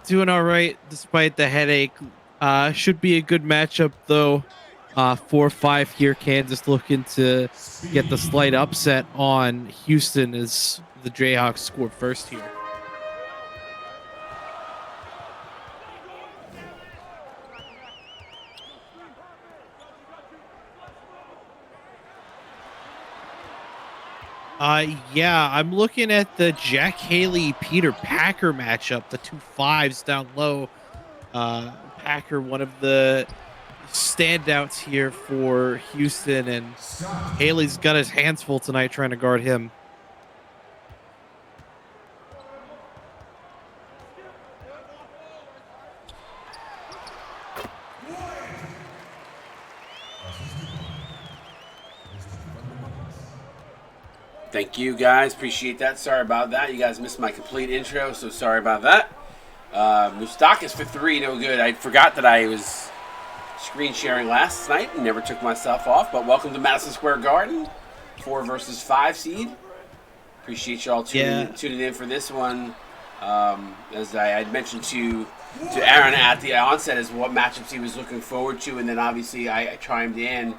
Doing all right despite the headache. Should be a good matchup though. 4-5 here. Kansas looking to get the slight upset on Houston as the Jayhawks scored first here. Yeah, I'm looking at the Jack Haley Peter Packer matchup, the two fives down low. Packer, one of the standouts here for Houston, and Haley's got his hands full tonight trying to guard him. Thank you, guys. Appreciate that. Sorry about that. You guys missed my complete intro, so sorry about that. Moustakis for 3, no good. I forgot that I was screen sharing last night and never took myself off, but welcome to Madison Square Garden, 4 versus 5 seed. Appreciate you all tuning in for this one. As I had mentioned to Aaron at the onset, is what matchups he was looking forward to, and then obviously I chimed in.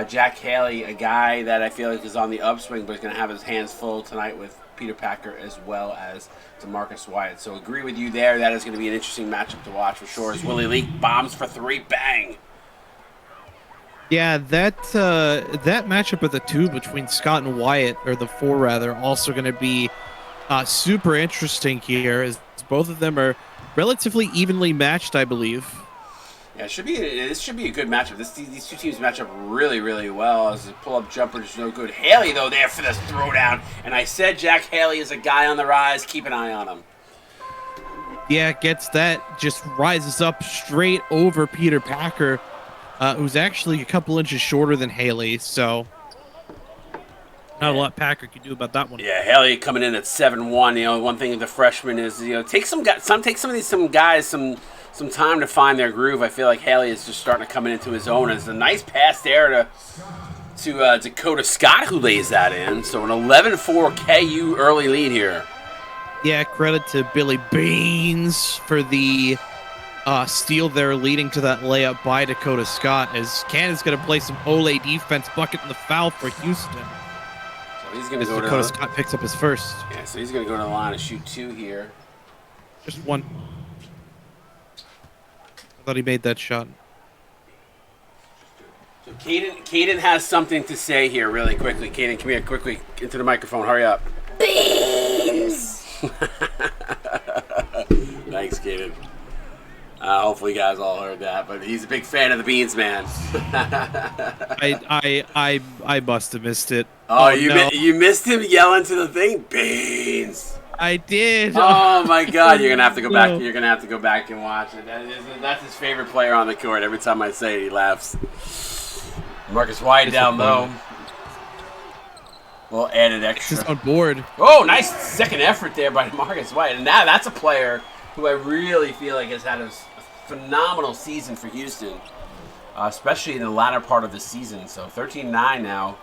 Jack Haley, a guy that I feel like is on the upswing, but is going to have his hands full tonight with Peter Packer as well as DeMarcus Wyatt. So agree with you there. That is going to be an interesting matchup to watch for sure. As Willie Leak bombs for 3, bang. Yeah, that matchup at the 2 between Scott and Wyatt, or the 4 rather, also going to be super interesting here, as both of them are relatively evenly matched, I believe. Yeah, this should be a good matchup. These two teams match up really, really well. As a pull-up jumper is no good. Haley, though, there for the throwdown. And I said Jack Haley is a guy on the rise. Keep an eye on him. Yeah, gets that. Just rises up straight over Peter Packer, who's actually a couple inches shorter than Haley. So not a lot Packer could do about that one. Yeah, Haley coming in at 7'1". You know, one thing with the freshman is, you know, take some guys some time to find their groove. I feel like Haley is just starting to come into his own. It's a nice pass there to Dakota Scott, who lays that in. So an 11-4 KU early lead here. Yeah, credit to Billy Beans for the steal there, leading to that layup by Dakota Scott, as Canada's going to play some Ole defense, bucket in the foul for Houston. So he's going to go Dakota Scott picks up his first. Yeah, so he's going to go to the line and shoot 2 here. Just one. I thought he made that shot. So Caden has something to say here really quickly. Caden, come here quickly into the microphone. Hurry up. Beans! Thanks, Caden. Hopefully you guys all heard that, but he's a big fan of the Beans, man. I must have missed it. Oh, you missed him yelling to the thing? Beans! I did. Oh my God! You're gonna have to go back. You're gonna have to go back and watch it. That's his favorite player on the court. Every time I say it, he laughs. Marcus White down low. Well, added extra. Just on board. Oh, nice second effort there by Marcus White. And now that's a player who I really feel like has had a phenomenal season for Houston, especially in the latter part of the season. So 13-9 now.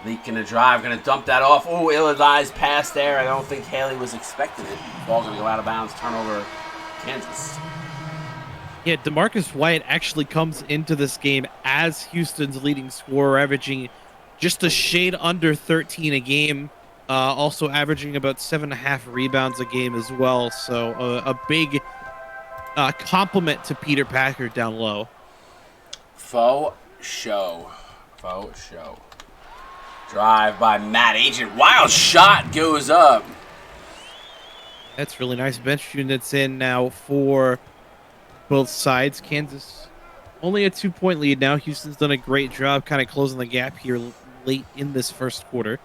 Leak in the drive, going to dump that off. Oh, ill-advised pass there. I don't think Haley was expecting it. Ball going to go out of bounds. Turnover, Kansas. Yeah, DeMarcus White actually comes into this game as Houston's leading scorer, averaging just a shade under 13 a game. Also averaging about 7.5 rebounds a game as well. So a big compliment to Peter Packer down low. Faux show. Drive by Matt Agent. Wild shot goes up. That's really nice. Bench units in now for both sides. Kansas only a 2-point lead now. Houston's done a great job kind of closing the gap here late in this first quarter.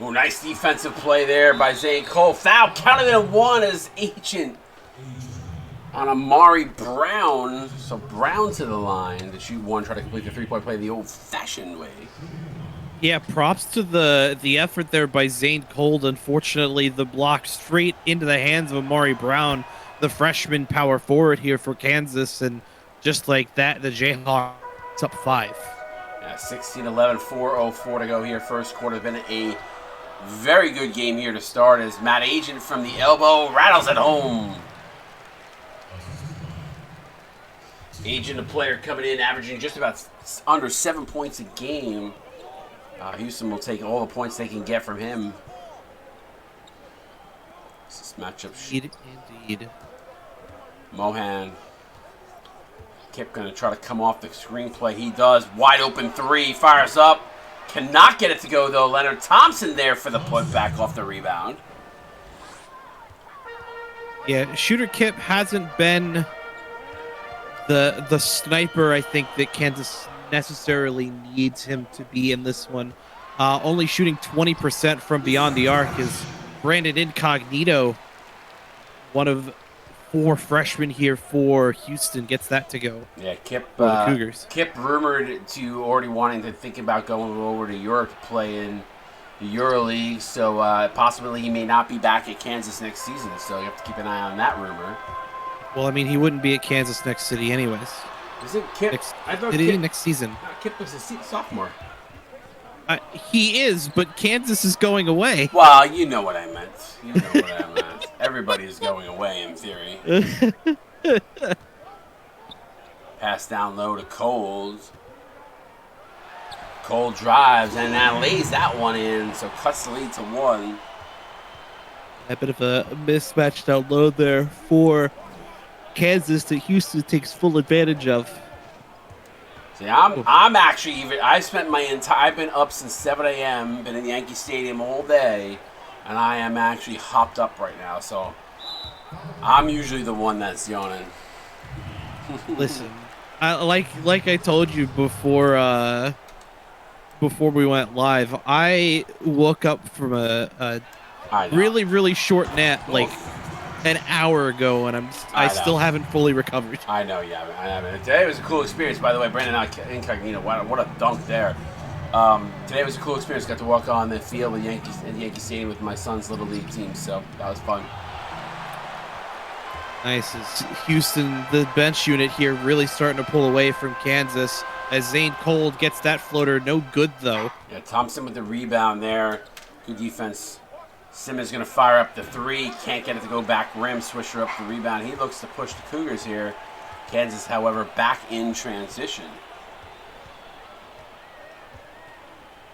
Oh, nice defensive play there by Zane Cole. Foul counted at 1 as Agent on Amari Brown. So Brown to the line to shoot 1, try to complete the 3-point play the old-fashioned way. Yeah, props to the effort there by Zane Cole. Unfortunately, the block straight into the hands of Amari Brown, the freshman power forward here for Kansas. And just like that, the Jayhawks up 5. Yeah, 16-11, 4:04 to go here. First quarter. Been a Very good game here to start as Matt Agent from the elbow rattles it home. Agent, a player coming in, averaging just about under 7 points a game. Houston will take all the points they can get from him. This matchup. Indeed. Mohan. Kip going to try to come off the screenplay. He does. Wide open three. Fires up. Cannot get it to go, though. Leonard Thompson there for the putback off the rebound. Yeah, Shooter Kip hasn't been the sniper I think that Kansas necessarily needs him to be in this one. Only shooting 20% from beyond the arc is Brandon Incognito, one of 4 freshmen here for Houston, gets that to go. Yeah, Kip. The Cougars. Kip rumored to already wanting to think about going over to Europe to play in the EuroLeague, so possibly he may not be back at Kansas next season. So you have to keep an eye on that rumor. Well, I mean, he wouldn't be at Kansas next city anyways. Is it Kip? I thought Kip, next season. No, Kip was a sophomore. He is, but Kansas is going away. Well, you know what I meant. You know what I meant. Everybody's going away in theory. Pass down low to Cold. Cold drives and now lays that one in, so cuts the lead to 1. A bit of a mismatch down low there for Kansas that Houston takes full advantage of. See, I'm actually even. I spent my entire. I've been up since 7 a.m. Been in Yankee Stadium all day, and I am actually hopped up right now. So I'm usually the one that's yawning. Listen, like I told you before we went live, I woke up from a really short nap like an hour ago, and I still haven't fully recovered. I know, yeah, I haven't. Today was a cool experience, by the way. Brandon Incognito, what a dunk there. Today was a cool experience. Got to walk on the field with Yankee Stadium with my son's little league team, so that was fun. Nice. As Houston, the bench unit here, really starting to pull away from Kansas as Zane Cold gets that floater. No good, though. Yeah, Thompson with the rebound there. Good defense. Simmons going to fire up the 3. Can't get it to go back rim. Swisher up the rebound. He looks to push the Cougars here. Kansas, however, back in transition.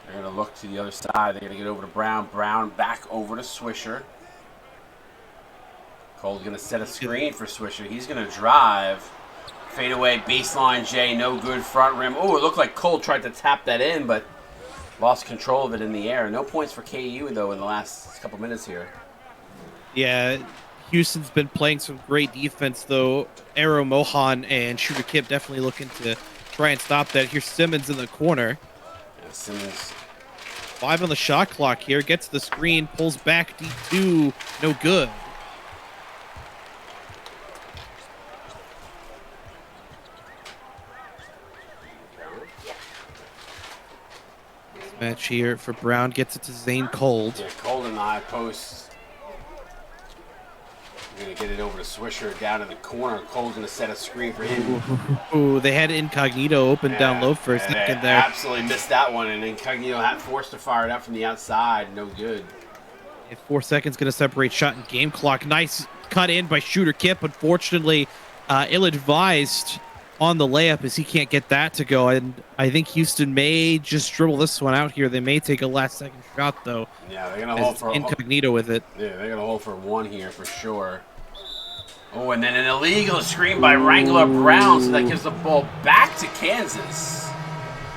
They're going to look to the other side. They're going to get over to Brown. Brown back over to Swisher. Cole's going to set a screen for Swisher. He's going to drive. Fade away, baseline J, no good, front rim. Oh, it looked like Cole tried to tap that in, but lost control of it in the air. No points for KU, though, in the last couple minutes here. Yeah, Houston's been playing some great defense, though. Arrow Mohan and Shooter Kip definitely looking to try and stop that. Here's Simmons in the corner. Yeah, Simmons. 5 on the shot clock here. Gets the screen, pulls back deep 2. No good. Match here for Brown, gets it to Zane Cold. Yeah, Cold in the high post. We're going to get it over to Swisher down in the corner. Cole's going to set a screen for him. Ooh, they had Incognito open down low for a second there. Absolutely missed that one, and Incognito had forced to fire it up from the outside. No good. 4 seconds going to separate shot and game clock. Nice cut in by Shooter Kip. Unfortunately, ill-advised on the layup as he can't get that to go. And I think Houston may just dribble this one out here. They may take a last-second shot, though. Yeah, they're going to hold for Incognito with it. Yeah, they're going to hold for 1 here for sure. Oh, and then an illegal screen by Wrangler Brown, so that gives the ball back to Kansas.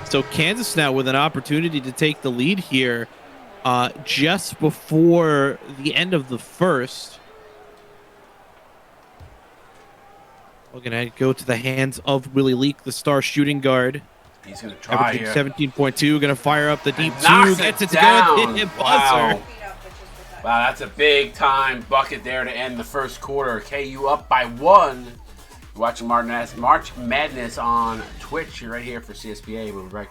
So Kansas now with an opportunity to take the lead here just before the end of the first. We're going to go to the hands of Willie Leak, the star shooting guard. He's going to try here. 17.2, going to fire up the deep 2. Gets it down. to go. Hit buzzer. Wow, that's a big-time bucket there to end the first quarter. KU up by 1. You're watching March Madness on Twitch. You're right here for CSPA. We'll be right.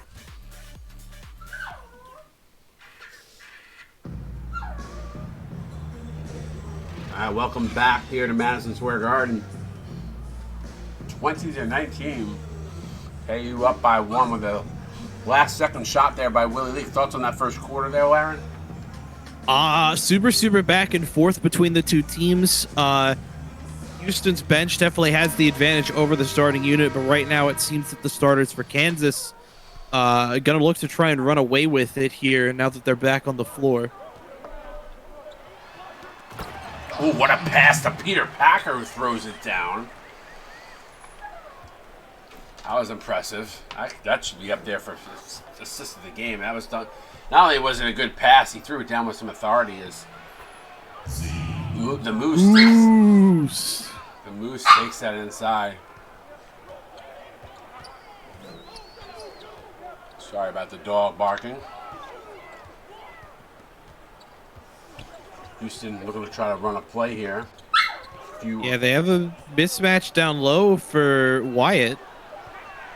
All right, welcome back here to Madison Square Garden. 20-19. KU up by 1 with a last-second shot there by Willie Leaf. Thoughts on that first quarter there, Aaron? Super back and forth between the two teams. Houston's bench definitely has the advantage over the starting unit, but right now it seems that the starters for Kansas gonna look to try and run away with it here now that they're back on the floor. Oh, what a pass to Peter Packer, who throws it down. That was impressive. That should be up there for assist of the game. That was done. Not only was it a good pass, he threw it down with some authority. The Moose takes that inside. Sorry about the dog barking. Houston looking to try to run a play here. Yeah, they have a mismatch down low for Wyatt.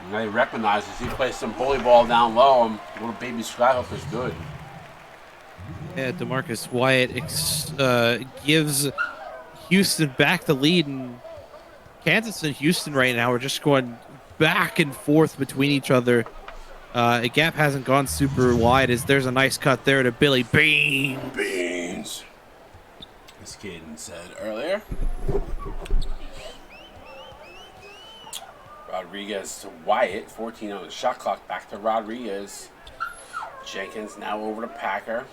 And they recognize as he plays some bully ball down low, and little baby Skyhook is good. Yeah, DeMarcus Wyatt gives Houston back the lead, and Kansas and Houston right now are just going back and forth between each other. A gap hasn't gone super wide as there's a nice cut there to Billy Beans. As Caden said earlier. Rodriguez to Wyatt, 14 on the shot clock, back to Rodriguez. Jenkins now over to Packer.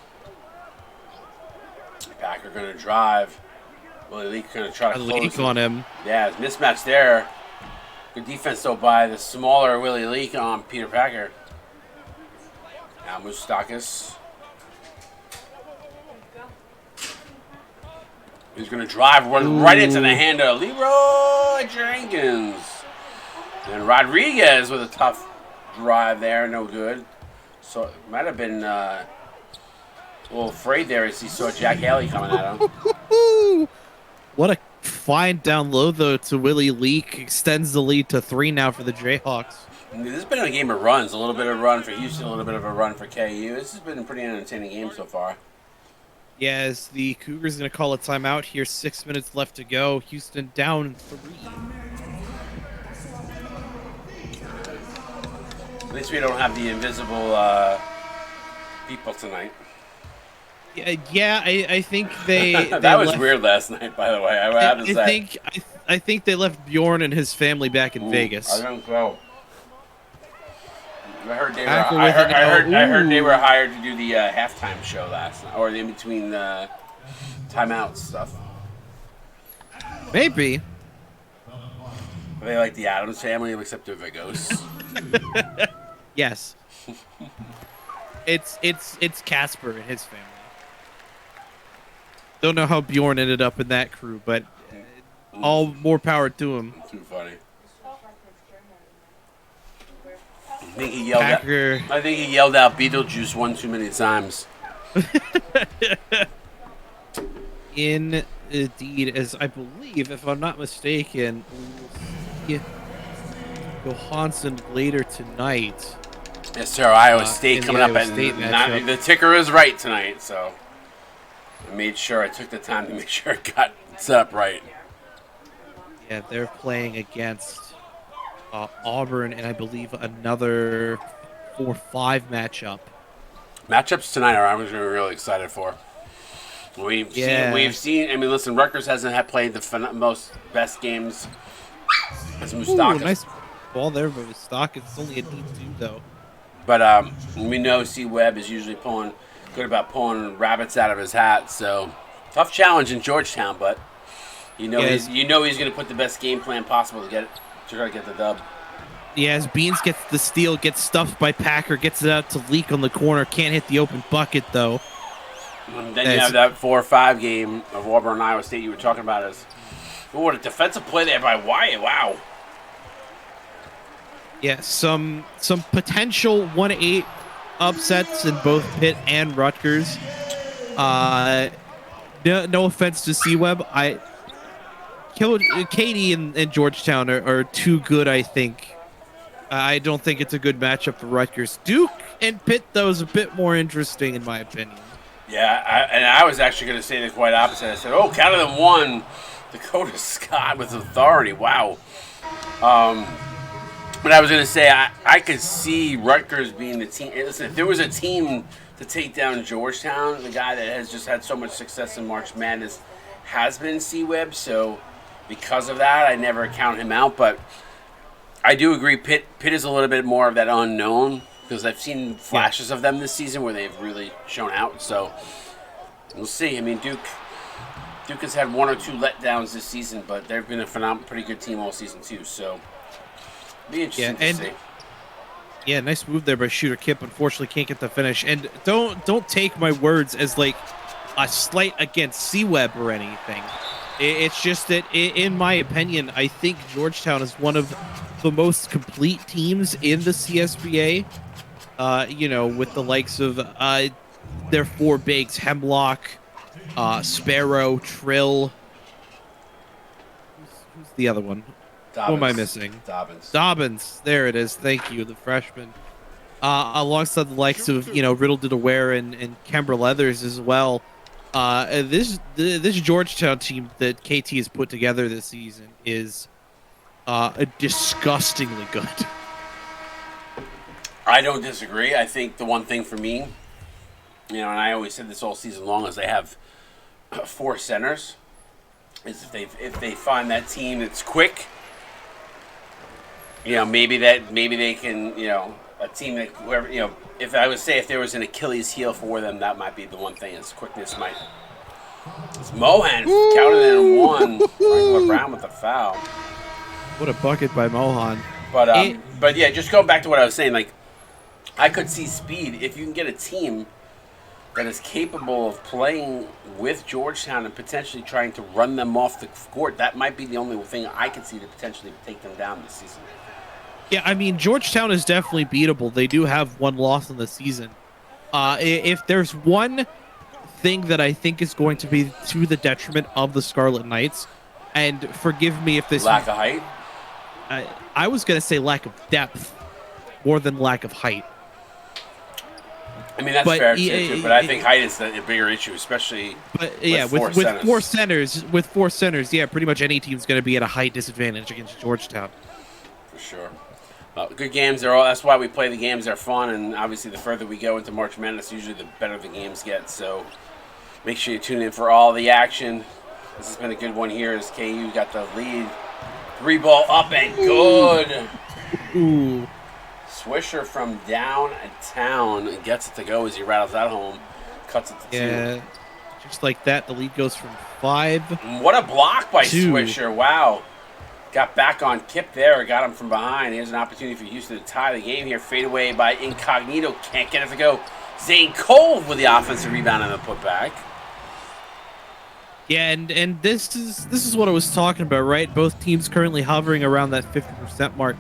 Packer going to drive. Willie Leak going to try to close on him. Yeah, mismatch there. Good defense though by the smaller Willie Leak on Peter Packer. Now Moustakis. He's going to drive right into the hand of Leroy Jenkins. And Rodriguez with a tough drive there, no good. So it might have been a little afraid there as he saw Jack Haley coming at him. What a find down low, though, to Willie Leak. Extends the lead to 3 now for the Jayhawks. This has been a game of runs. A little bit of a run for Houston, a little bit of a run for KU. This has been a pretty entertaining game so far. Yeah, as the Cougars going to call a timeout here. 6 minutes left to go. Houston down 3. At least we don't have the invisible people tonight. Yeah, I think they that was weird last night, by the way. I have to say. I think they left Bjorn and his family back in Vegas. I don't know. I heard they were hired to do the halftime show last night, or the in between timeouts stuff. Maybe. Are they like the Addams Family, except they're Vigos? Yes. It's Casper and his family. Don't know how Bjorn ended up in that crew, but all more power to him. Too funny. I think he yelled out Beetlejuice one too many times. Indeed, as I believe, if I'm not mistaken, we'll see Johansson later tonight. Yes, sir. Iowa State coming up at 9. The ticker is right tonight, so I made sure I took the time to make sure it got set up right. Yeah, they're playing against Auburn, and I believe another 4-5 matchup. Matchups tonight are I'm really excited for. We've seen. I mean, listen, Rutgers hasn't played the most best games. As Moustakis. Nice ball there, but Moustakis it's only a D2 though. But we know C. Webb is usually good about pulling rabbits out of his hat. So tough challenge in Georgetown, but he's going to put the best game plan possible to try to get the dub. Yeah, as Beans gets the steal, gets stuffed by Packer, gets it out to Leak on the corner, can't hit the open bucket though. And then you have that 4-5 game of Auburn and Iowa State you were talking about. What a defensive play there by Wyatt! Wow. Yeah, some potential 1-8 upsets in both Pitt and Rutgers. No offense to C-Web. Katie and Georgetown are too good, I think. I don't think it's a good matchup for Rutgers. Duke and Pitt, though, is a bit more interesting, in my opinion. Yeah, and I was actually going to say the quite opposite. I said, count of them one. Dakota Scott with authority. Wow. But I was going to say, I could see Rutgers being the team. Listen, if there was a team to take down Georgetown. The guy that has just had so much success in March Madness has been C-Web, so because of that, I never count him out. But I do agree, Pitt is a little bit more of that unknown, because I've seen flashes of them this season where they've really shown out. So we'll see. I mean, Duke has had one or two letdowns this season, but they've been a pretty good team all season too. So it'll be interesting to see. Yeah, nice move there by Shooter Kip. Unfortunately, can't get the finish. And don't take my words as like a slight against C-Web or anything. It's just that, in my opinion, I think Georgetown is one of the most complete teams in the CSBA. With the likes of their four bigs: Hemlock, Sparrow, Trill. Who's the other one? Dobbins. Who am I missing? Dobbins. There it is. Thank you, the freshman. Alongside the likes of Riddle Did Aware and Kemba Leathers as well. This Georgetown team that KT has put together this season is disgustingly good. I don't disagree. I think the one thing for me, and I always said this all season long, is they have four centers. Is if they find that team that's quick, maybe they can, a team that whoever, if I would say if there was an Achilles heel for them, that might be the one thing. Is quickness might. It's Mohan counted in one. Franklin Brown with a foul. What a bucket by Mohan. But yeah, just going back to what I was saying, like I could see speed if you can get a team that is capable of playing with Georgetown and potentially trying to run them off the court. That might be the only thing I could see to potentially take them down this season. Yeah, I mean, Georgetown is definitely beatable. They do have one loss in the season. If there's one thing that I think is going to be to the detriment of the Scarlet Knights, and forgive me if this... Lack of height? I was going to say lack of depth more than lack of height. I mean, that's fair too, but I think height is a bigger issue, especially with four centers. With four centers, yeah, pretty much any team's going to be at a height disadvantage against Georgetown. For sure. Good games. That's why we play the games. They're fun, and obviously the further we go into March Madness, usually the better the games get. So make sure you tune in for all the action. This has been a good one here as KU got the lead. 3-ball up and good. Ooh. Swisher from downtown gets it to go as he rattles that home. Cuts it to 2. Yeah, just like that, the lead goes from 5. What a block by 2. Swisher. Wow. Got back on Kip there. Got him from behind. Here's an opportunity for Houston to tie the game here. Fade away by Incognito. Can't get it to go. Zane Cole with the offensive rebound and the putback. Yeah, and this is what I was talking about, right? Both teams currently hovering around that 50% mark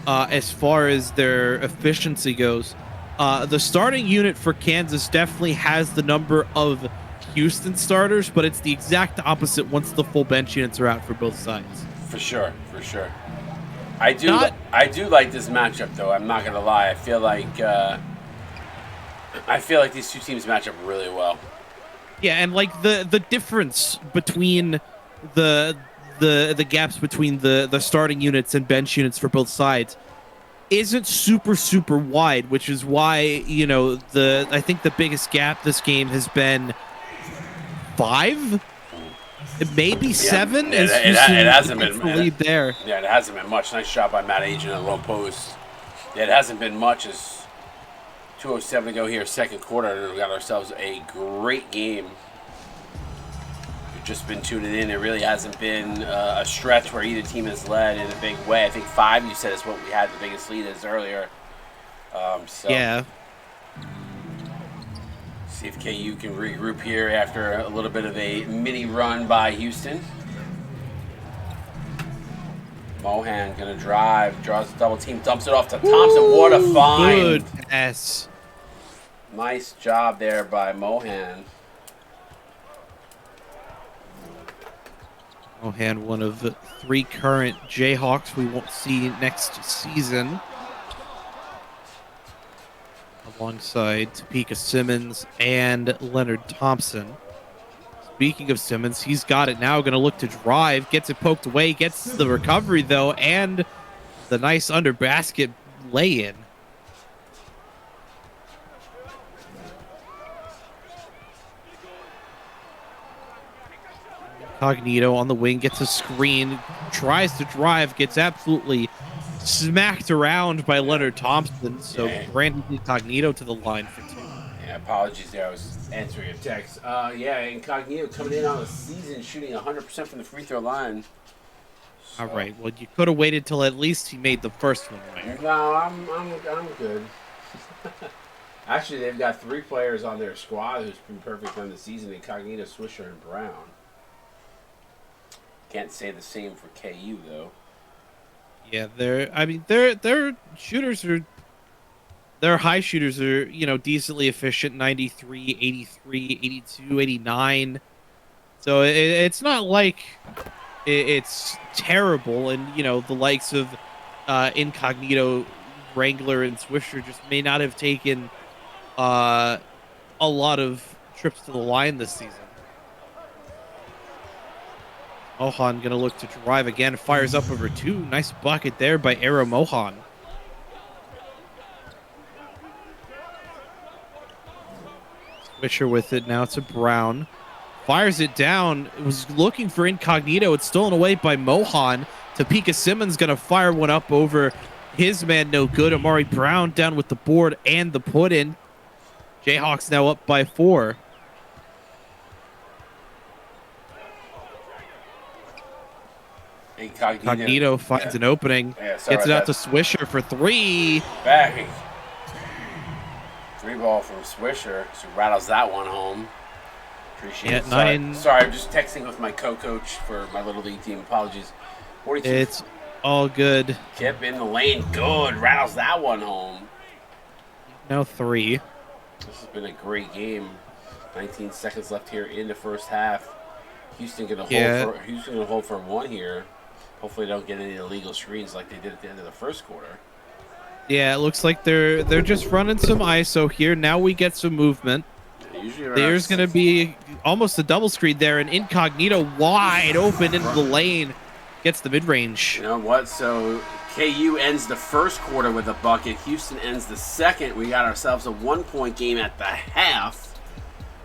as far as their efficiency goes. The starting unit for Kansas definitely has the number of Houston starters, but it's the exact opposite once the full bench units are out for both sides. For sure. I do like this matchup, though. I'm not gonna lie. I feel like these two teams match up really well. Yeah, and like the difference between the gaps between the starting units and bench units for both sides isn't super wide, which is why I think the biggest gap this game has been 5. Maybe 7. It hasn't been the lead there. Yeah, it hasn't been much. Nice shot by Matt Agent at low post. Yeah, it hasn't been much. As 2:07 to go here, second quarter. We got ourselves a great game. We've just been tuning in. It really hasn't been a stretch where either team has led in a big way. I think 5, you said, is what we had the biggest lead as earlier. Yeah. See if KU can regroup here after a little bit of a mini run by Houston. Mohan gonna drive, draws a double team, dumps it off to Thompson. What a find! Good pass. Nice job there by Mohan. Mohan, one of the 3 current Jayhawks we won't see next season. Alongside Topeka Simmons and Leonard Thompson. Speaking of Simmons, he's got it now. Going to look to drive. Gets it poked away. Gets the recovery, though, and the nice under basket lay-in. Incognito on the wing gets a screen, tries to drive, gets absolutely smacked around by Leonard Thompson. So Yeah. Brandon Incognito to the line for 2. Yeah, apologies there. I was answering a text. Yeah, Incognito coming in on the season, shooting 100% from the free throw line. So. All right. Well, you could have waited till at least he made the first one right. No, I'm good. Actually, they've got 3 players on their squad who's been perfect on the season: Incognito, Swisher, and Brown. Can't say the same for KU though. Yeah, their shooters are. Their high shooters are, decently efficient, 93, 83, 82, 89. So it's not like it's terrible. And, the likes of Incognito, Wrangler, and Swisher just may not have taken a lot of trips to the line this season. Mohan going to look to drive again. Fires up over 2. Nice bucket there by Arrow Mohan. Swisher with it now to Brown. Fires it down. It was looking for Incognito. It's stolen away by Mohan. Topeka Simmons going to fire one up over his man. No good. Amari Brown down with the board and the put in. Jayhawks now up by 4. Incognito finds an opening. Yeah, gets it out to Swisher for 3. Back. 3 ball from Swisher. So rattles that one home. Appreciate it. 9. Sorry, I'm just texting with my co-coach for my little league team. Apologies. 42. It's all good. Kip in the lane. Good. Rattles that one home. Now 3. This has been a great game. 19 seconds left here in the first half. Houston gonna hold for 1 here. Hopefully, they don't get any illegal screens like they did at the end of the first quarter. Yeah, it looks like they're just running some ISO here. Now we get some movement. There's going to be almost a double screen there, and Incognito wide open into the lane. Gets the mid-range. You know what? So KU ends the first quarter with a bucket. Houston ends the second. We got ourselves a 1-point game at the half.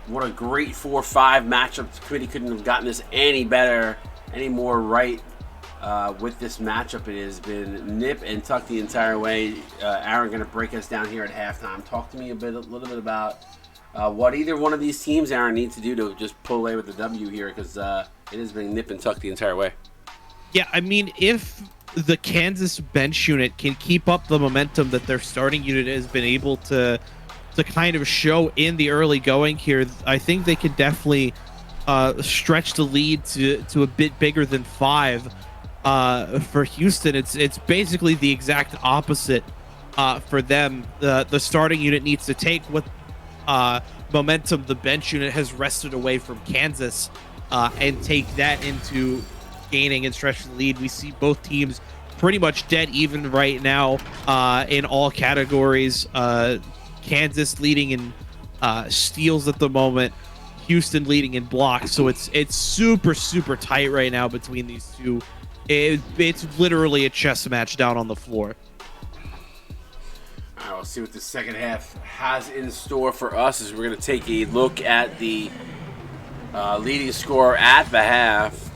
What a great 4-5 matchup. The committee couldn't have gotten this any better, any more right. With this matchup, it has been nip and tuck the entire way. Aaron going to break us down here at halftime. Talk to me a little bit about what either one of these teams, Aaron, needs to do to just pull away with the W here, because it has been nip and tuck the entire way. Yeah, I mean, if the Kansas bench unit can keep up the momentum that their starting unit has been able to kind of show in the early going here, I think they could definitely stretch the lead to a bit bigger than 5. For Houston, it's basically the exact opposite for them. The starting unit needs to take what momentum the bench unit has wrested away from Kansas and take that into gaining and stretching the lead. We see both teams pretty much dead even right now in all categories. Kansas leading in steals at the moment, Houston leading in blocks. So it's super, super tight right now between these two. It's literally a chess match down on the floor. All right, we'll see what the second half has in store for us as we're going to take a look at the leading scorer at the half.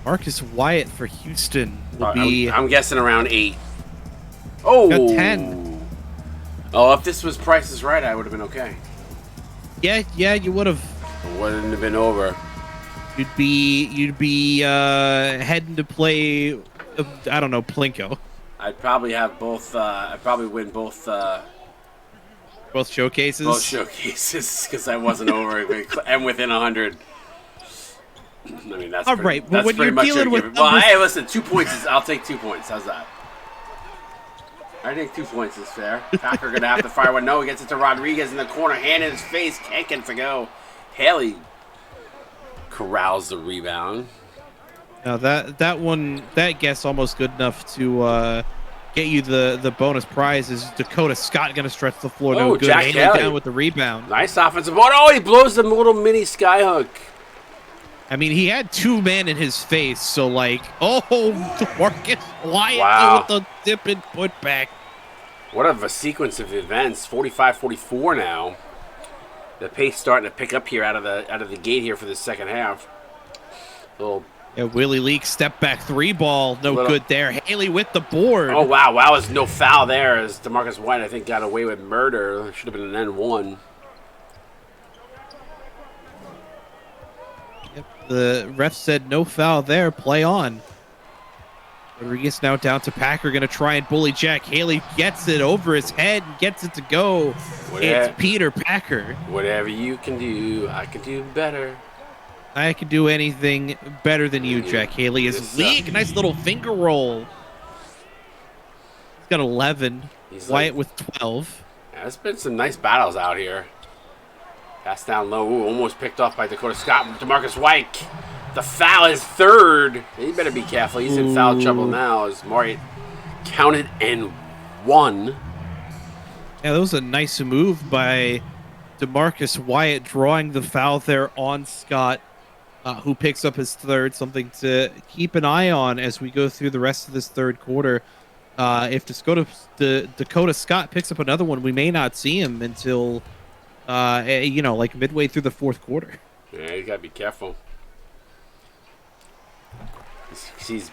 Marcus Wyatt for Houston will be... I'm guessing around 8. Oh! Got 10. Oh, if this was Price is Right, I would have been okay. Yeah, you would have. It wouldn't have been over. You'd be heading to play, I don't know, Plinko. I'd probably have both. I'd probably win both. Both showcases. Both showcases because I wasn't over and within 100. I mean, that's all pretty, right. But that's when pretty you're much dealing with well, hey, listen, 2 points. I'll take 2 points. How's that? I think 2 points is fair. Packer gonna have to fire one. No, he gets it to Rodriguez in the corner, hand in his face, can't get it to go. Haley corrals the rebound. Now that guess almost good enough to get you the bonus prize. Is Dakota Scott gonna stretch the floor? No good. Jack Haley down with the rebound. Nice offensive board. Oh, he blows the little mini skyhook. I mean, he had 2 men in his face, so like, Marcus Wyatt with the dip and put back. What a sequence of events. 45-44 now. The pace starting to pick up here out of the gate here for the second half. Little. Yeah, Willie Leak step back 3-ball, no good there. Haley with the board. Oh wow, was no foul there as DeMarcus White I think got away with murder. Should have been an N1. Yep, the ref said no foul there. Play on. Rodriguez now down to Packer, going to try and bully Jack. Haley gets it over his head and gets it to go. It's Peter Packer. Whatever you can do, I can do better. I can do anything better than you, Jack Haley. Is League. Nice little finger roll. He's got 11. Wyatt with 12. Yeah, there's been some nice battles out here. Pass down low. Ooh, almost picked off by Dakota Scott. DeMarcus White. The foul is third. He better be careful. He's in foul trouble now as Maury counted and won. Yeah, that was a nice move by DeMarcus Wyatt, drawing the foul there on Scott, who picks up his third. Something to keep an eye on as we go through the rest of this third quarter. If Dakota Scott picks up another one, we may not see him until, like midway through the fourth quarter. Yeah, you gotta be careful. These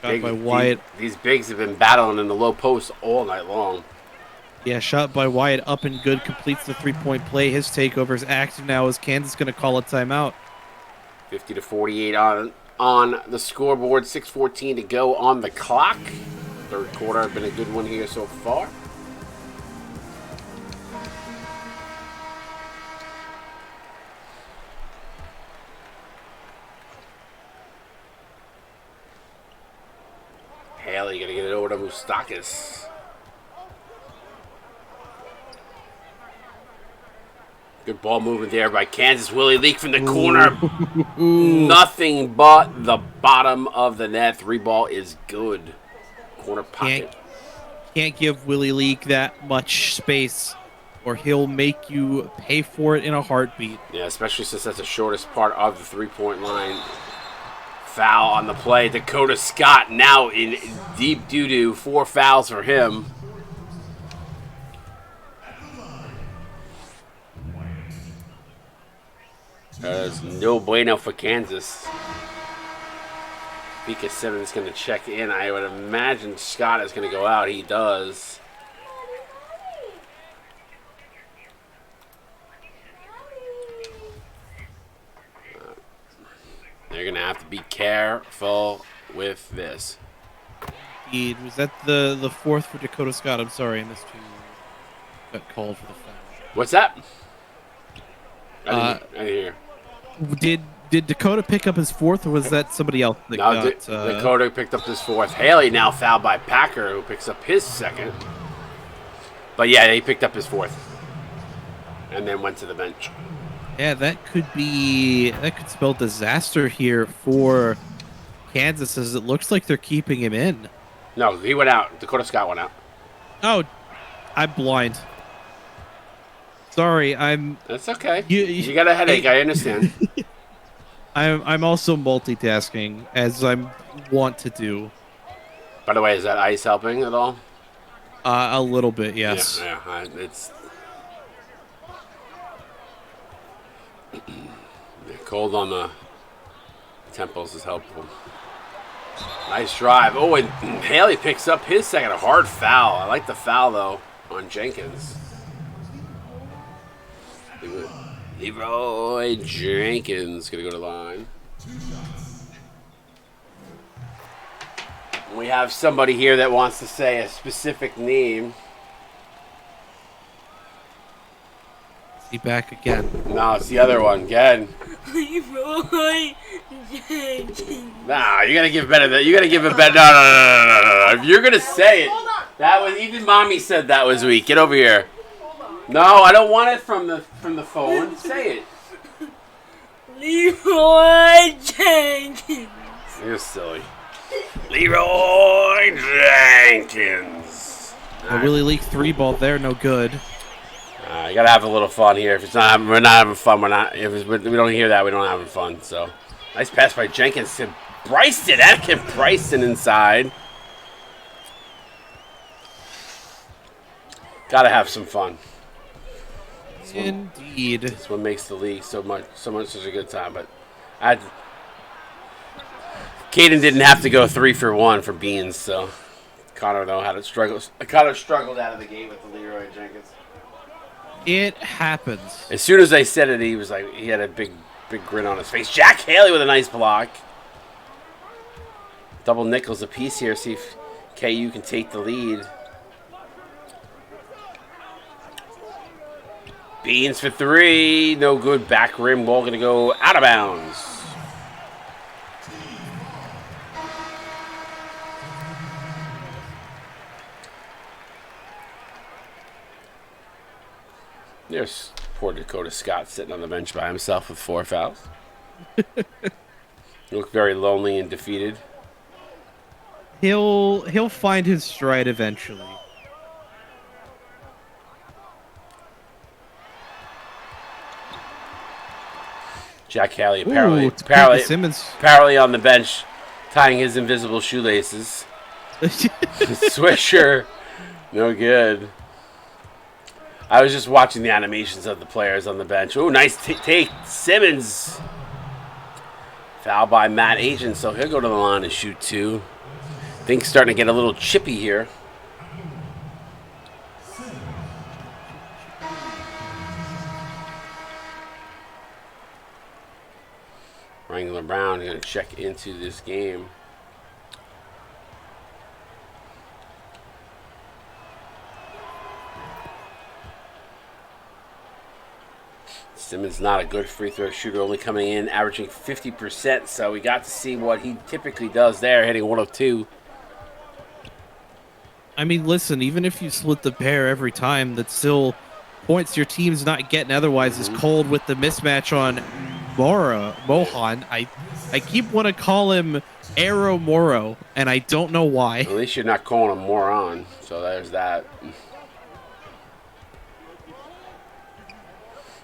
bigs have been battling in the low post all night long. Yeah, shot by Wyatt up and good. Completes the 3-point play. His takeover is active now as Kansas going to call a timeout. 50-48 on the scoreboard. 6:14 to go on the clock. Third quarter has been a good one here so far. Haley gonna get it over to Moustakis. Good ball movement there by Kansas. Willie Leak from the corner. Nothing but the bottom of the net. 3-ball is good. Corner pocket. Can't give Willie Leak that much space or he'll make you pay for it in a heartbeat. Yeah, especially since that's the shortest part of the 3-point line. Foul on the play. Dakota Scott now in deep doo-doo. 4 fouls for him. There's no bueno for Kansas. Pika Simmons going to check in. I would imagine Scott is going to go out. He does. They're going to have to be careful with this. Indeed. Was that the fourth for Dakota Scott? I'm sorry, I missed who got called for the foul. What's that? I didn't hear. Did Dakota pick up his fourth, or was that somebody else that got... Dakota picked up his fourth. Haley now fouled by Packer, who picks up his second. But yeah, he picked up his fourth. And then went to the bench. Yeah, that could spell disaster here for Kansas, as it looks like they're keeping him in. No, he went out. Dakota Scott went out. Oh, I'm blind. Sorry, That's okay. You got a headache. I understand. I'm also multitasking, as I want to do. By the way, is that ice helping at all? A little bit, yes. Yeah, it's cold on the temples is helpful. Nice drive. Oh, and Haley picks up his second. A hard foul. I like the foul, though, on Jenkins. Leroy Jenkins going to go to the line. We have somebody here that wants to say a specific name. Is he back again? No, it's the other one. Again. Leroy Jenkins. Nah, you gotta give better. You gotta give it better. No. If you're gonna say it, that was even mommy said that was weak. Get over here. No, I don't want it from the phone. Say it. Leroy Jenkins. You're silly. Leroy Jenkins. A Willie Leak 3-ball there, no good. You gotta have a little fun here. If it's not, we're not having fun. We're not. If we don't hear that, we don't have fun. So, nice pass by Jenkins to Bryson. Anakin Bryson inside. Gotta have some fun. Indeed. That's what makes the league so much such a good time. But Caden didn't have to go 3 for 1 for Beans, so Connor though had to struggle. Connor struggled out of the game with the Leroy Jenkins. It happens. As soon as I said it, he was like, he had a big grin on his face. Jack Haley with a nice block. Double nickels apiece here. See if KU can take the lead. Beans for 3. No good. Back rim. Ball going to go out of bounds. There's poor Dakota Scott sitting on the bench by himself with 4 fouls. He looked very lonely and defeated. He'll find his stride eventually. Jack Haley Simmons. apparently on the bench tying his invisible shoelaces. Swisher. No good. I was just watching the animations of the players on the bench. Oh, nice take. Simmons. Foul by Matt Agent, so he'll go to the line and shoot 2. Things starting to get a little chippy here. Wrangler Brown going to check into this game. Simmons not a good free throw shooter, only coming in averaging 50%, so we got to see what he typically does there, hitting 1 of 2. I mean, listen, even if you split the pair every time, that still points your team's not getting. Otherwise, is cold with the mismatch on Mohan. I keep want to call him Arrow Moro, and I don't know why. At least you're not calling him moron, so there's that.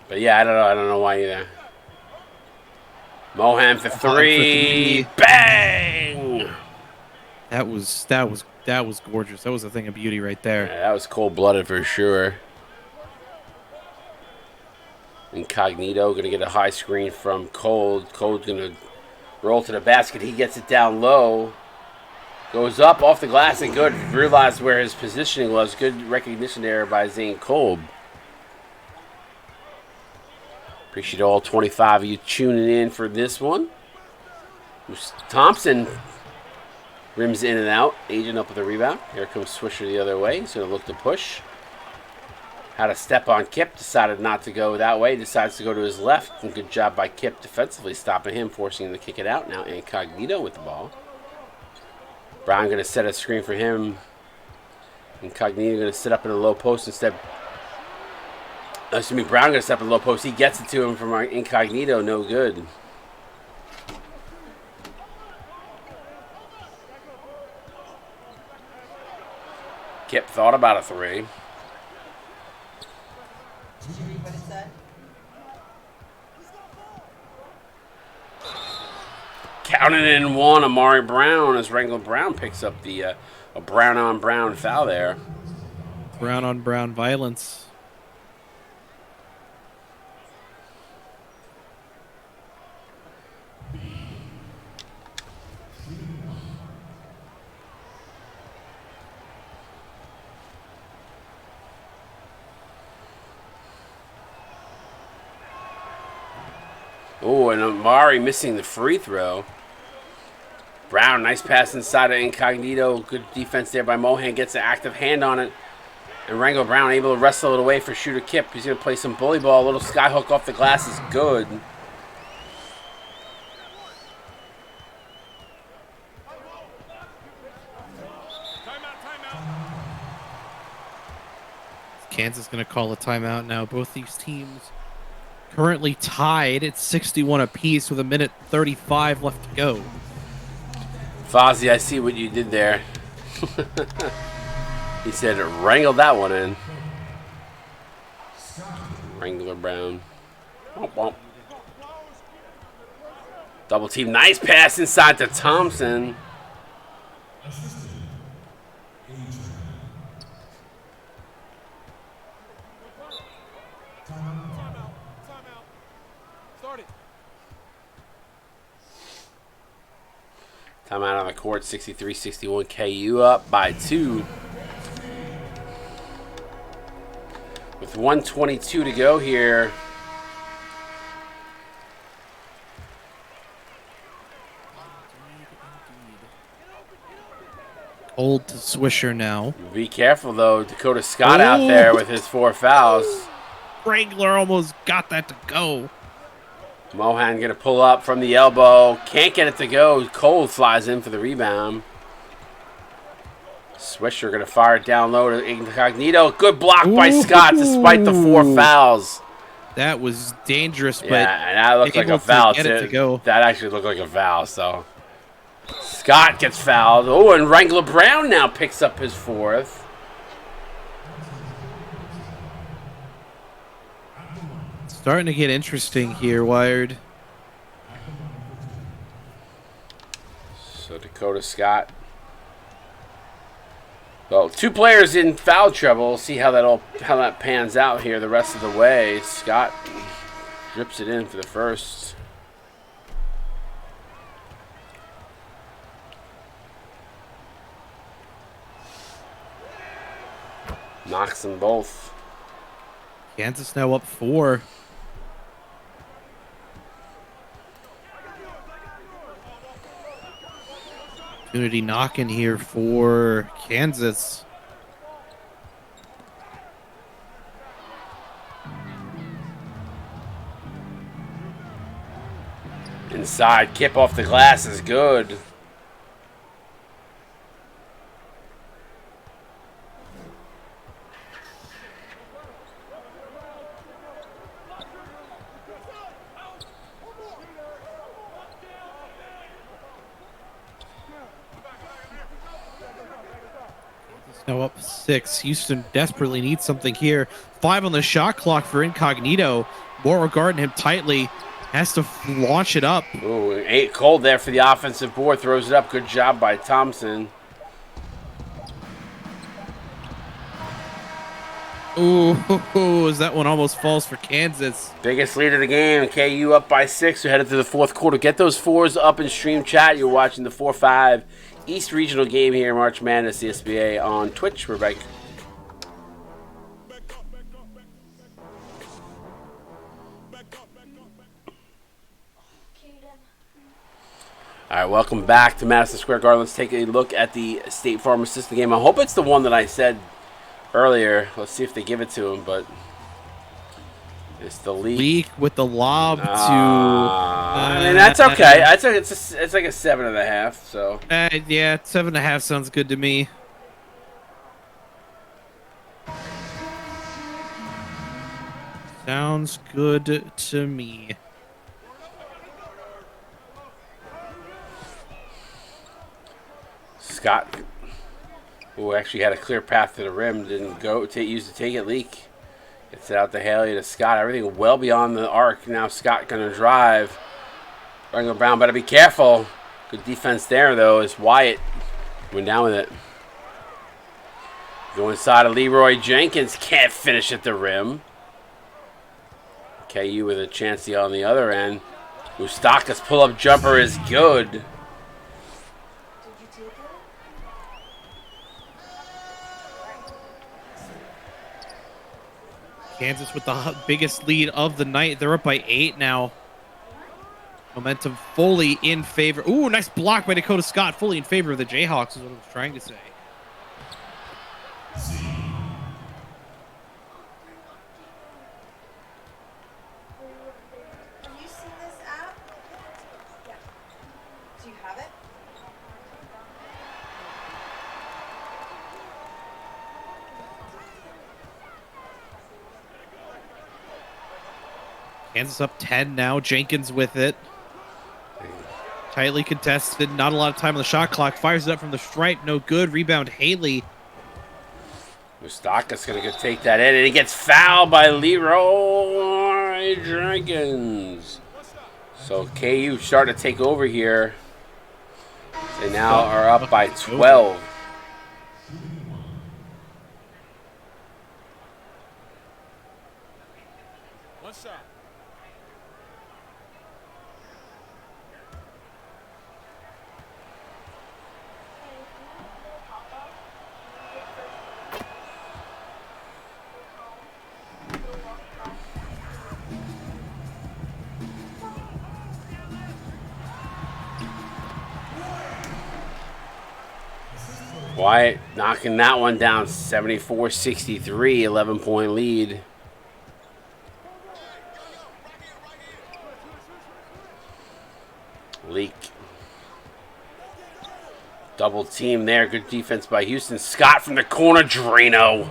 But yeah, I don't know why either. Mohan for 3. Bang! That was gorgeous. That was a thing of beauty right there. Yeah, that was cold-blooded for sure. Incognito going to get a high screen from Cold. Cold's going to roll to the basket. He gets it down low. Goes up off the glass and good. Realized where his positioning was. Good recognition there by Zane Kolb. Appreciate all 25 of you tuning in for this one. Thompson rims in and out. Agent up with a rebound. Here comes Swisher the other way. He's going to look to push. Had a step on Kip. Decided not to go that way. Decides to go to his left. And good job by Kip defensively stopping him, forcing him to kick it out. Now Incognito with the ball. Brown going to set a screen for him. Incognito going to sit up in a low post instead. Brown going to step in the low post. He gets it to him from our Incognito. No good. Kip thought about a 3. Counting in 1, Amari Brown as Wrangler Brown picks up the a Brown on Brown foul there. Brown on Brown violence. Oh, and Amari missing the free throw. Brown, nice pass inside of Incognito. Good defense there by Mohan. Gets an active hand on it. And Wrangler Brown able to wrestle it away for shooter Kip. He's going to play some bully ball. A little skyhook off the glass is good. Kansas going to call a timeout now. Both these teams currently tied at 61 apiece with 1:35 left to go. Fozzie, I see what you did there. He said, wrangled that one in. Wrangler Brown. Womp womp. Double team. Nice pass inside to Thompson. Timeout on the court, 63-61. KU up by 2. With 1:22 to go here. Old to Swisher now. Be careful, though. Dakota Scott out there with his 4 fouls. Wrangler almost got that to go. Mohan going to pull up from the elbow. Can't get it to go. Cole flies in for the rebound. Swisher going to fire it down low to Incognito. Good block by Scott despite the 4 fouls. That was dangerous, but yeah, and that looked like a foul, too. That actually looked like a foul, so. Scott gets fouled. Oh, and Wrangler Brown now picks up his 4th. Starting to get interesting here, Wired. So Dakota Scott. Well, 2 players in foul trouble. We'll see how that pans out here the rest of the way. Scott drips it in for the first. Knocks them both. Kansas now up 4. Opportunity knocking here for Kansas. Inside, kip off the glass is good. Now up 6. Houston desperately needs something here. 5 on the shot clock for Incognito. More regarding him tightly. Has to launch it up. Ooh, 8 cold there for the offensive board. Throws it up. Good job by Thompson. Ooh, as that one almost falls for Kansas. Biggest lead of the game. KU up by 6. We're headed to the 4th quarter. Get those 4s up in stream chat. You're watching the 4-5 East Regional game here, March Madness, CSBA on Twitch. We're back. All right, welcome back to Madison Square Garden. Let's take a look at the State Farm Assistant game. I hope it's the one that I said earlier. Let's see if they give it to him, but it's the leak with the lob to. I mean, that's okay. It's like a 7.5. So yeah, 7.5 sounds good to me. Sounds good to me. Scott, who actually had a clear path to the rim, didn't use the take it leak. Gets it out to Haley to Scott. Everything well beyond the arc. Now Scott gonna drive. Wrangler Brown better be careful. Good defense there though as Wyatt went down with it. Go inside of Leroy Jenkins. Can't finish at the rim. KU with a chance on the other end. Mustaka's pull-up jumper is good. Kansas with the biggest lead of the night. They're up by 8 now. Momentum fully in favor. Ooh, nice block by Dakota Scott. Fully in favor of the Jayhawks is what I was trying to say. Have you seen this app? Yeah. Do you have it? Kansas up 10 now. Jenkins with it. Tightly contested. Not a lot of time on the shot clock. Fires it up from the stripe. No good. Rebound Haley. Mustaka's going to take that in, and he gets fouled by Leroy Jenkins. So KU starting to take over here. They now are up by 12. What's up? Wyatt knocking that one down, 74-63, 11-point lead. Leak. Double team there. Good defense by Houston. Scott from the corner. Drano.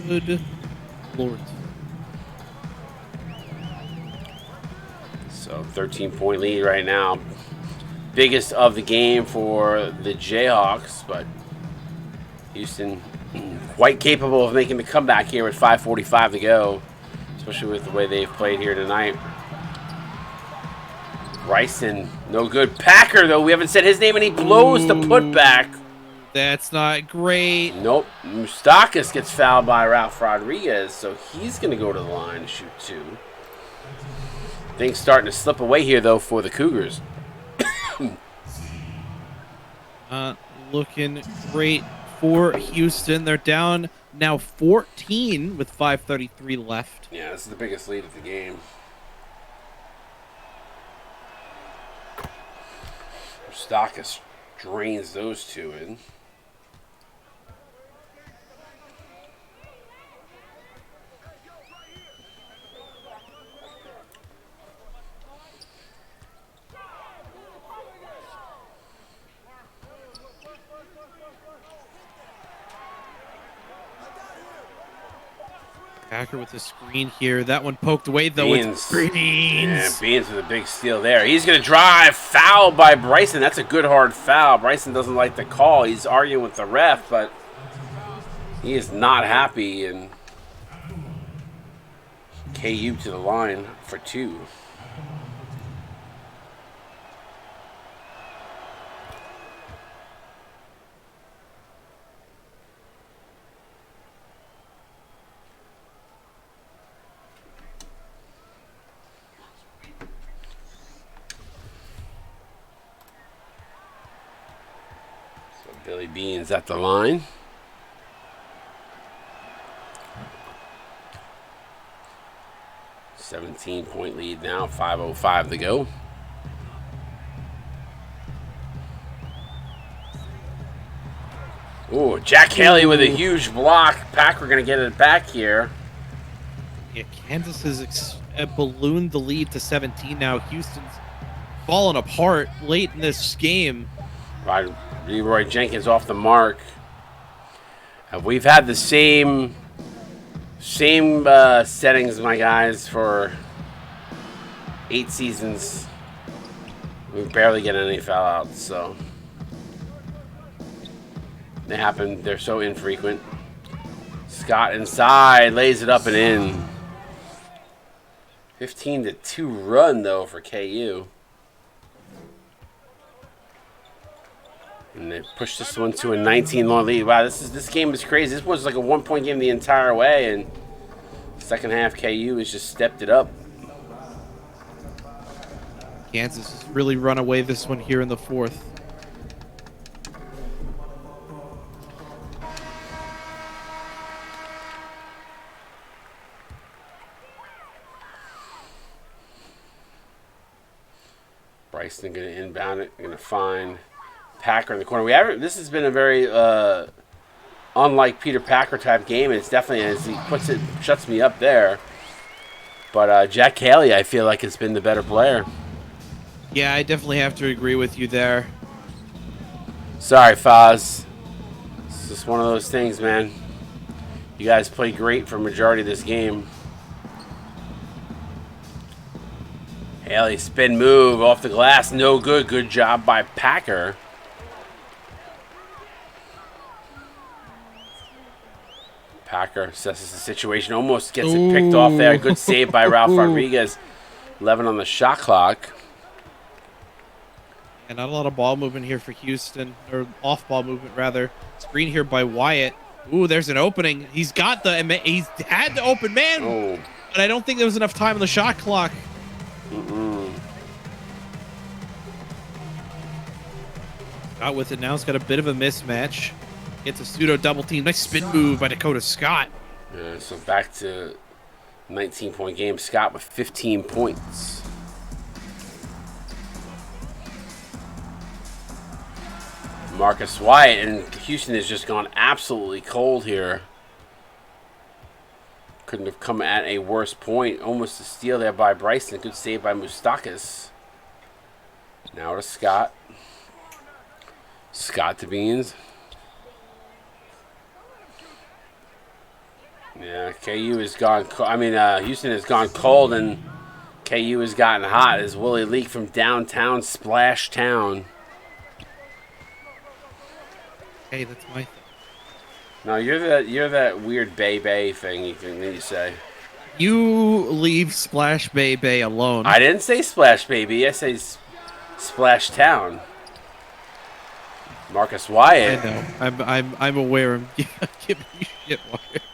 Good Lord. So 13-point lead right now. Biggest of the game for the Jayhawks, but Houston quite capable of making the comeback here with 5:45 to go, especially with the way they've played here tonight. Bryson, no good. Packer, though, we haven't said his name, and he blows the putback. That's not great. Nope. Moustakis gets fouled by Ralph Rodriguez, so he's going to go to the line to shoot two. Things starting to slip away here, though, for the Cougars. Looking great for Houston. They're down now 14 with 5:33 left. Yeah, this is the biggest lead of the game. Moustakis drains those two in. Packer with the screen here. That one poked away, though. Beans. It's Beans. Yeah, Beans with a big steal there. He's going to drive. Foul by Bryson. That's a good, hard foul. Bryson doesn't like the call. He's arguing with the ref, but he is not happy. And KU to the line for two. Billy Beans at the line. $17-point lead now, 5:05 to go. Ooh, Jack Haley with a huge block. Packer going to get it back here. Yeah, Kansas has ballooned the lead to 17 now. Houston's fallen apart late in this game. Right, Leroy Jenkins off the mark. We've had the same settings, my guys, for 8 seasons. We barely get any foul outs, so they happen. They're so infrequent. Scott inside, lays it up and in. 15-2 run though for KU. And they pushed this one to a 19-point lead. Wow, this game is crazy. This was like a 1-point game the entire way, and second half KU has just stepped it up. Kansas has really run away this one here in the fourth. Bryson going to inbound it. Going to find Packer in the corner. This has been a very unlike Peter Packer type game, and it's definitely, as he puts it, shuts me up there. But Jack Haley, I feel like, has been the better player. Yeah, I definitely have to agree with you there. Sorry, Foz. It's just one of those things, man. You guys played great for a majority of this game. Haley, spin move off the glass. No good. Good job by Packer. Packer assesses the situation. Almost gets it picked off there. Good save by Ralph Rodriguez. 11 on the shot clock. And not a lot of ball movement here for Houston, or off-ball movement, rather. Screen here by Wyatt. Ooh, there's an opening. He's had the open man, but I don't think there was enough time on the shot clock. Scott with it now. He's got a bit of a mismatch. Gets a pseudo double team. Nice spin move by Dakota Scott. Yeah, so back to 19-point game. Scott with 15 points. Marcus Wyatt, and Houston has just gone absolutely cold here. Couldn't have come at a worse point. Almost a steal there by Bryson. Good save by Moustakas. Now to Scott. Scott to Beans. Yeah, KU has gone. Houston has gone cold, and KU has gotten hot as Willie Leak from downtown Splash Town. Hey, that's my thing. No, you're that weird Bay thing you say. You leave Splash Bay Bay alone. I didn't say Splash Baby. I say Splash Town. Marcus Wyatt. I know. I'm aware. I'm giving you shit.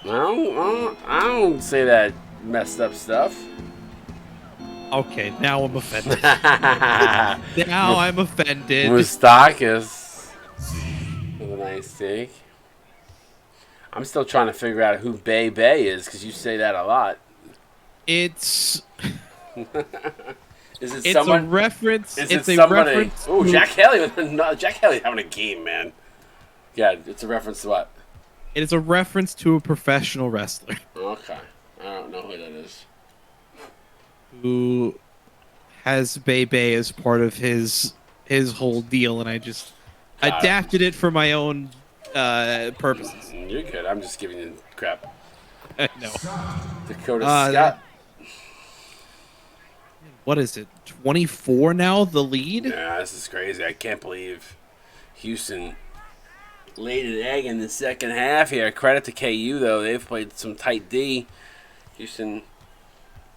I don't say that messed up stuff. Okay, now I'm offended. Now I'm offended. Moustakas with a nice take. I'm still trying to figure out who Bay is because you say that a lot. It's Is it it's someone? a reference. Is it's it a somebody? reference. Oh, to- Jack Haley. No, Jack Haley's having a game, man. Yeah, it's a reference to what? It is a reference to a professional wrestler Okay, I don't know who that is. who has Bay Bay as part of his whole deal, and I just Got it. adapted it for my own purposes. You're good. I'm just giving you crap. No. Dakota Uh, Scott. What is it? 24 now, the lead? Yeah, this is crazy. I can't believe Houston laid an egg in the second half here. Credit to KU, though. They've played some tight D. Houston,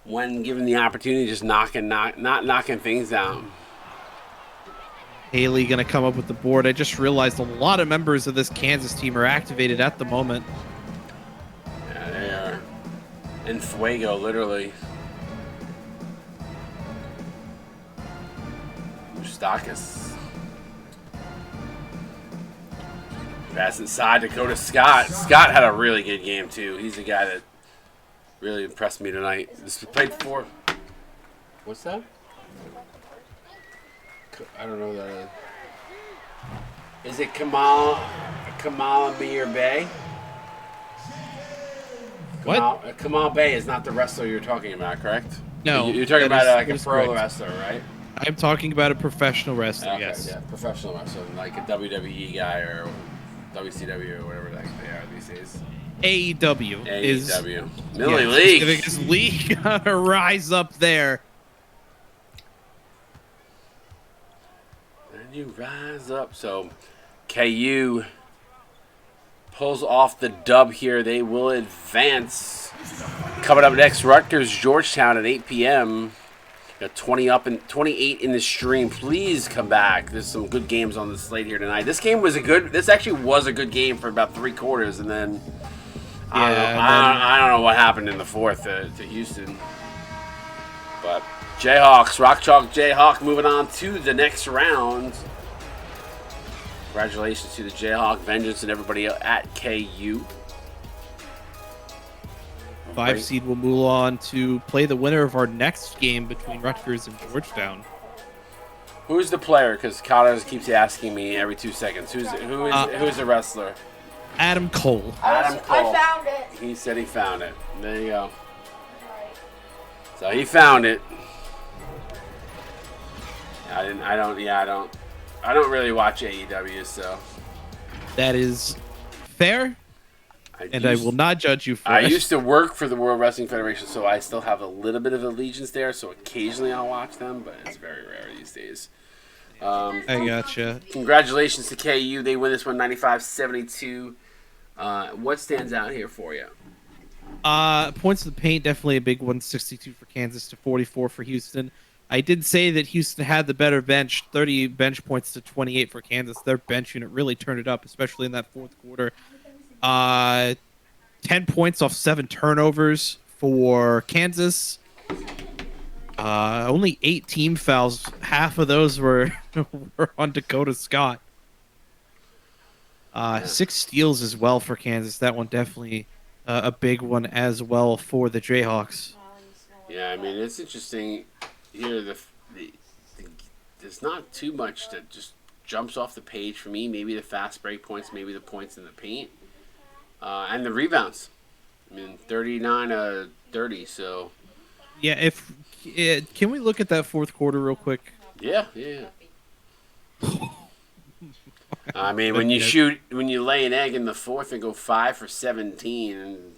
when given the opportunity, just not knocking things down. Haley going to come up with the board. I just realized a lot of members of this Kansas team are activated at the moment. Yeah, they are in fuego, literally. Moustakas. Pass inside Dakota Scott. Scott had a really good game, too. He's the guy that really impressed me tonight. This played for. What's that? I don't know who that is. Is it Kamal Amir Bay? What? Kamal Bay is not the wrestler you're talking about, correct? No. You're talking that about is a pro correct. wrestler, right? I'm talking about a professional wrestler, Okay, yes. yeah, professional wrestler, like a WWE guy or WCW or whatever they are these days. AEW is AEW. Millie yeah, Leak. Is Leak gonna rise up there? And you rise up. So KU pulls off the dub here. They will advance. Coming up next, Rutgers, Georgetown at 8 p.m. Got 28 in the stream. Please come back. There's some good games on the slate here tonight. This actually was a good game for about 3 quarters, and then I don't know what happened in the fourth to Houston. But Jayhawks, Rock Chalk Jayhawk, moving on to the next round. Congratulations to the Jayhawk Vengeance and everybody at KU. 5 seed will move on to play the winner of our next game between Rutgers and Georgetown. Who's the player? Because Connors keeps asking me every 2 seconds. Who's the wrestler? Adam Cole. Adam Cole. I found it. He said he found it. There you go. So he found it. I don't really watch AEW, so. That is fair, I will not judge you for I it. used to work for the World Wrestling Federation, so I still have a little bit of allegiance there. So occasionally I'll watch them, but it's very rare these days. I gotcha. Congratulations to KU. They win this one 95-72. What stands out here for you? Points of the paint, definitely a big one. 62 for Kansas to 44 for Houston. I did say that Houston had the better bench, 30 bench points to 28 for Kansas. Their bench unit really turned it up, especially in that fourth quarter. 10 points off 7 turnovers for Kansas. Only 8 team fouls. Half of those were on Dakota Scott. 6 steals as well for Kansas. That one definitely a big one as well for the Jayhawks. Yeah, I mean, it's interesting here. There's not too much to just jumps off the page for me. Maybe the fast break points, maybe the points in the paint, and the rebounds. I mean, 39-30. So Yeah, can we look at that fourth quarter real quick? yeah. I mean, when you lay an egg in the fourth and go 5 for 17, and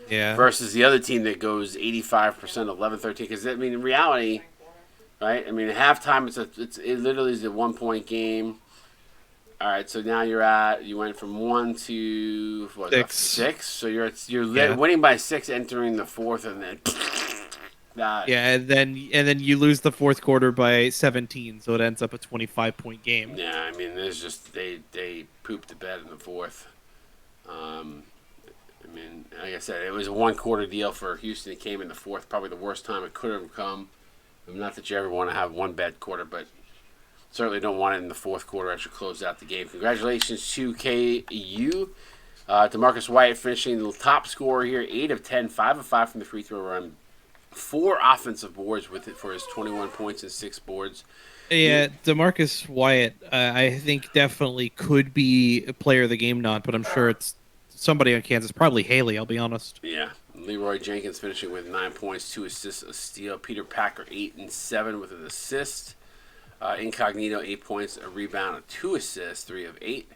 Yeah. versus the other team that goes 85%, 11-13. Because I mean, in reality, right? I mean, at halftime it literally is a 1 point game. All right, so now you went from 1 to what, 6. So you're winning by 6 entering the fourth, and then and then you lose the fourth quarter by 17, so it ends up a 25-point game. Yeah, I mean, there's just they pooped the bed in the fourth. I mean, like I said, it was a 1 quarter deal for Houston. It came in the fourth, probably the worst time it could have come. Not that you ever want to have one bad quarter, but certainly don't want it in the fourth quarter as you close out the game. Congratulations to KU. DeMarcus White finishing the top scorer here, 8 of 10, 5 of 5 from the free throw run, 4 offensive boards with it for his 21 points and 6 boards. Yeah, DeMarcus Wyatt, I think definitely could be a player of the game, but I'm sure it's somebody on Kansas, probably Haley. I'll be honest. Yeah, Leroy Jenkins finishing with 9 points, 2 assists, a steal. Peter Packer 8 and 7 with an assist. Incognito 8 points, a rebound, 2 assists, 3 of 8.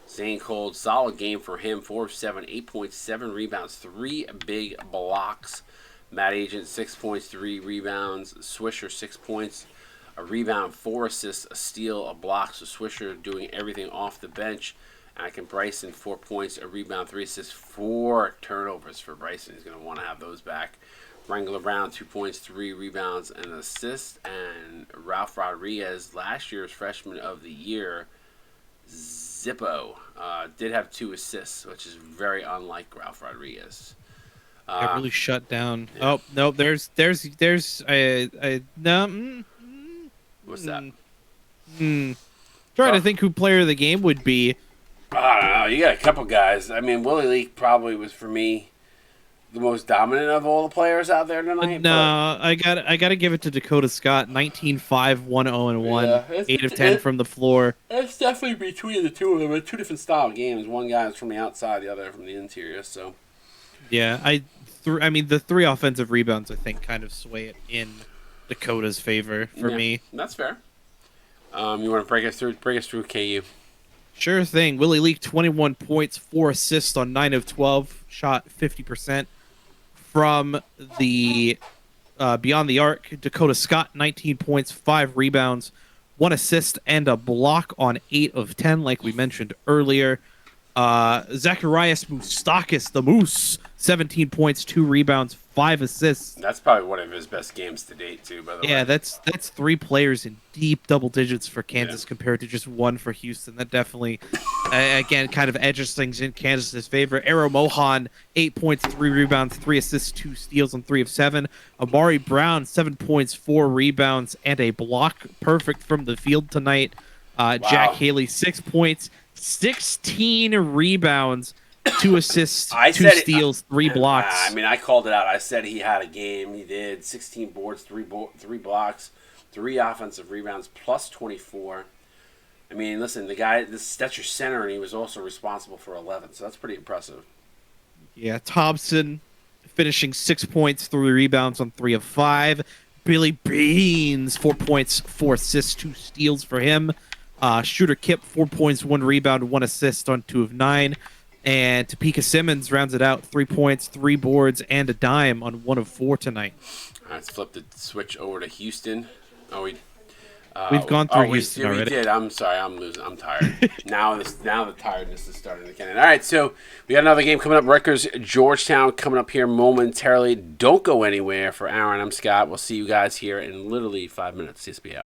Zane Cold, solid game for him, 4 of 7, 8 points, 7 rebounds, 3 big blocks. Matt Agent 6 points, 3 rebounds. Swisher 6 points, a rebound, 4 assists, a steal, a block. So Swisher doing everything off the bench. Akin Bryson 4 points, a rebound, 3 assists, 4 turnovers for Bryson. He's going to want to have those back. Wrangler Brown 2 points, 3 rebounds, and an assist. And Ralph Rodriguez, last year's freshman of the year, Zippo, did have 2 assists, which is very unlike Ralph Rodriguez. Got really shut down. Yeah. Oh no, there's no. What's that? Trying to think who player of the game would be. I don't know. You got a couple guys. I mean, Willie Leak probably was for me the most dominant of all the players out there tonight. No, I got to give it to Dakota Scott. 19-5, 1-0-1, Yeah, 8 of 10 from the floor. It's definitely between the two of them. It's 2 different style games. One guy is from the outside, the other from the interior. So Yeah, I mean the 3 offensive rebounds I think kind of sway it in Dakota's favor for me. That's fair. You want to break us through KU? Sure thing. Willie Leak 21 points, 4 assists on 9 of 12, shot 50%. From the beyond the arc, Dakota Scott 19 points, 5 rebounds, 1 assist and a block on 8 of 10, like we mentioned earlier. Zacharias Moustakis, the Moose, 17 points, 2 rebounds, 5 assists. That's probably one of his best games to date, too, by the way. Yeah, that's 3 players in deep double digits for Kansas compared to just 1 for Houston. That definitely, again, kind of edges things in Kansas' favor. Arrow Mohan, 8 points, 3 rebounds, 3 assists, 2 steals on 3 of 7. Amari Brown, 7 points, 4 rebounds, and a block. Perfect from the field tonight. Jack Haley, 6 points, 16 rebounds, 2 assists, 2 steals, 3 blocks. I mean, I called it out. I said he had a game. He did 16 boards, 3 blocks, 3 offensive rebounds, plus 24. I mean, listen, the guy, that's your center, and he was also responsible for 11, so that's pretty impressive. Yeah, Thompson finishing 6 points, 3 rebounds on 3 of 5. Billy Beans, 4 points, 4 assists, 2 steals for him. Shooter Kip, 4 points, 1 rebound, 1 assist on 2 of 9. And Topeka Simmons rounds it out, 3 points, 3 boards, and a dime on 1 of 4 tonight. All right, let's flip the switch over to Houston. We've gone through Houston already. We did. I'm sorry. I'm losing. I'm tired. now the tiredness is starting to get in. All right, so we got another game coming up. Rutgers, Georgetown coming up here momentarily. Don't go anywhere. For Aaron, I'm Scott. We'll see you guys here in literally 5 minutes. CSB out.